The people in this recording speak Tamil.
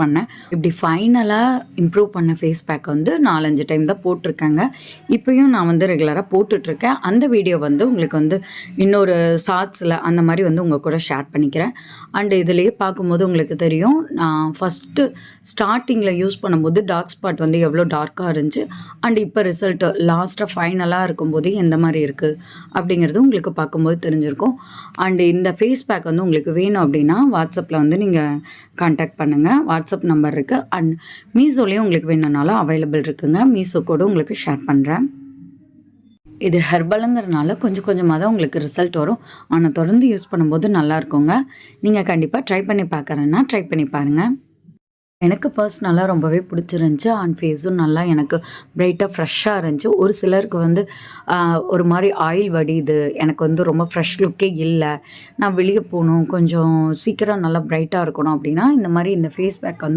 பண்ணேன். இப்படி ஃபைனலா இம்ப்ரூவ் பண்ண ஃபேஸ் பேக் வந்து 4, 5 டைம் தான் போட்டிருக்கேங்க. இப்பயும் நான் வந்து ரெகுலரா போட்டுட்ருக்கேன். அந்த வீடியோ வந்து உங்களுக்கு வந்து இன்னொரு ஷார்ட்ஸில அந்த மாரி வந்து உங்க கூட ஷேர் பண்ணிக்கிறேன். அண்ட் இதிலேயே பார்க்கும்போது உங்களுக்கு தெரியும், நான் ஃபஸ்ட்டு ஸ்டார்ட்டிங்கில யூஸ் பண்ணும்போது டார்க் ஸ்பாட் வந்து எவ்வளோ டார்க்கா இருந்துச்சு. அண்ட் இப்போ ரிசல்ட்டு லாஸ்ட்டா ஃபைனலா இருக்கும்போது எந்த மாரி இருக்கு அப்படிங்கிறது உங்களுக்கு பார்க்கும்போது தெரிஞ்சிருக்கும். அண்ட் இந்த ஃபேஸ் பேக் வந்து உங்களுக்கு வேணும் அப்படின்னா, வாட்ஸ்அப்பில வந்து நீங்க கான்டாக்ட் பண்ணுங்க. வாட்ஸ்அப் நம்பர் இருக்கு. அண்ட் மீஷோலயும் உங்களுக்கு வேணும்னாலும் அவைலபிள் இருக்குங்க. மீஷோ கோடு உங்களுக்கு ஷேர் பண்றேன். இது ஹெர்பலுங்கிறனால கொஞ்சம் கொஞ்சமா தான் உங்களுக்கு ரிசல்ட் வரும். ஆனா தொடர்ந்து யூஸ் பண்ணும்போது நல்லாருக்குங்க. நீங்க கண்டிப்பா ட்ரை பண்ணி பார்க்கறேன்னா ட்ரை பண்ணி பாருங்க. எனக்கு பர்சனலா ரொம்பவே பிடிச்சிருந்துச்சு. அண்ட் ஃபேஸும் நல்லா எனக்கு பிரைட்டா, ஃப்ரெஷ்ஷா இருந்துச்சு. ஒரு சிலருக்கு வந்து ஒரு மாரி ஆயில் வடியுது. எனக்கு வந்து ரொம்ப ஃப்ரெஷ் லுக்கே இல்ல. நான் வெளிய போணும், கொஞ்சம் சீக்கிரம் நல்லா பிரைட்டா இருக்கணும் அப்படின்னா, இந்த மாரி இந்த ஃபேஸ் பேக் வந்து